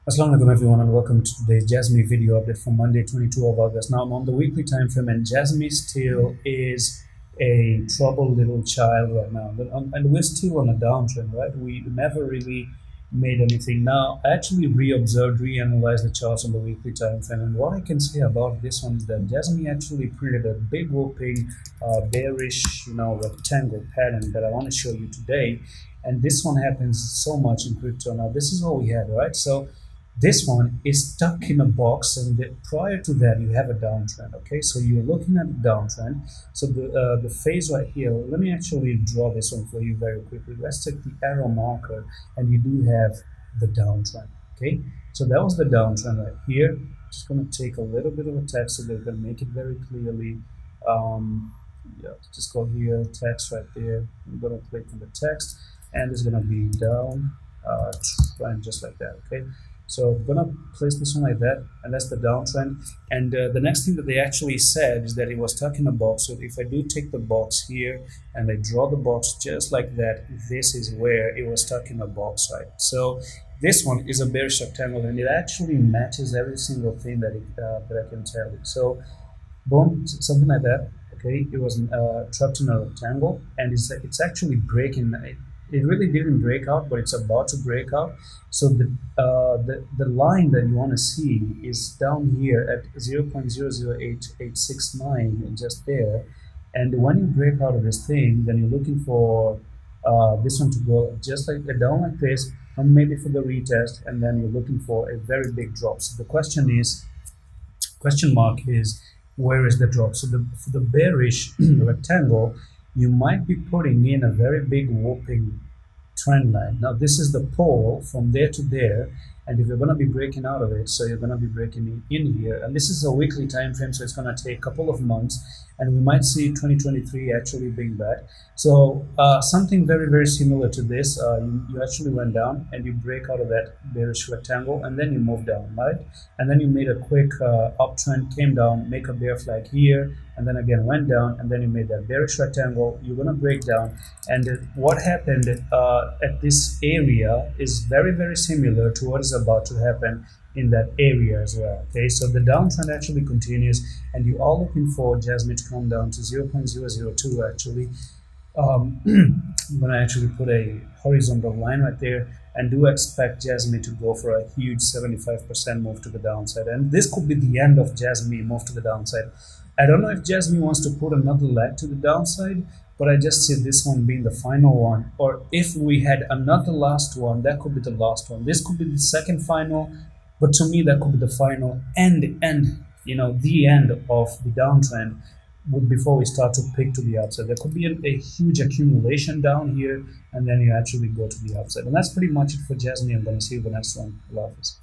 Assalamu alaikum everyone and welcome to today's Jasmy video update for Monday 22 of August. Now I'm on the weekly time frame and Jasmy still is a troubled little child right now, and we're still on a downtrend, right? We never really made anything. Now I actually reanalyzed the charts on the weekly time frame, and what I can say about this one is that Jasmy actually printed a big whooping bearish rectangle pattern that I want to show you today. And this one happens so much in crypto. Now this is what we had, right? So this one is stuck in a box, and prior to that you have a downtrend. Okay, so you're looking at the downtrend. So the phase right here, let me actually draw this one for you very quickly. Let's take the arrow marker, and you do have the downtrend. Okay, so that was the downtrend right here. Just going to take a little bit of a text so they're going to make it very clearly. Yeah, just go here, text right there. I'm going to click on the text, and it's going to be down trend just like that. Okay, so I'm gonna place this one like that, and that's the downtrend. And the next thing that they actually said is that it was stuck in a box. So if I do take the box here and I draw the box just like that, this is where it was stuck in a box, right? So this one is a bearish rectangle, and it actually matches every single thing that I can tell you. So boom, something like that. Okay, it was trapped in a rectangle, and it's actually breaking. It really didn't break out, but it's about to break out. So the line that you want to see is down here at 0.008869, just there. And when you break out of this thing, then you're looking for this one to go just like down like this, and maybe for the retest, and then you're looking for a very big drop. So the question mark is, where is the drop? So for the bearish rectangle, you might be putting in a very big whooping trend line. Now this is the pole from there to there, and if you're going to be breaking out of it, so you're going to be breaking in here, and this is a weekly time frame, so it's going to take a couple of months, and we might see 2023 actually being back. So something very similar to this. You actually went down and you break out of that bearish rectangle, and then you move down, right? And then you made a quick uptrend, came down, make a bear flag here, and then again went down, and then you made that bearish rectangle. You're going to break down, and what happened at this area is very similar to what is about to happen in that area as well. Okay, so the downtrend actually continues, and you are looking for Jasmy to come down to 0.002 actually. I'm going to actually put a horizontal line right there, and do expect Jasmy to go for a huge 75% move to the downside, and this could be the end of Jasmy move to the downside. I don't know if Jasmy wants to put another leg to the downside, but I just see this one being the final one. Or if we had another last one, that could be the last one. This could be the second final, but to me that could be the final and the end of the downtrend before we start to pick to the upside. There could be a huge accumulation down here, and then you actually go to the upside. And that's pretty much it for Jasmy. I'm going to see you in the next one. Allah Hafiz.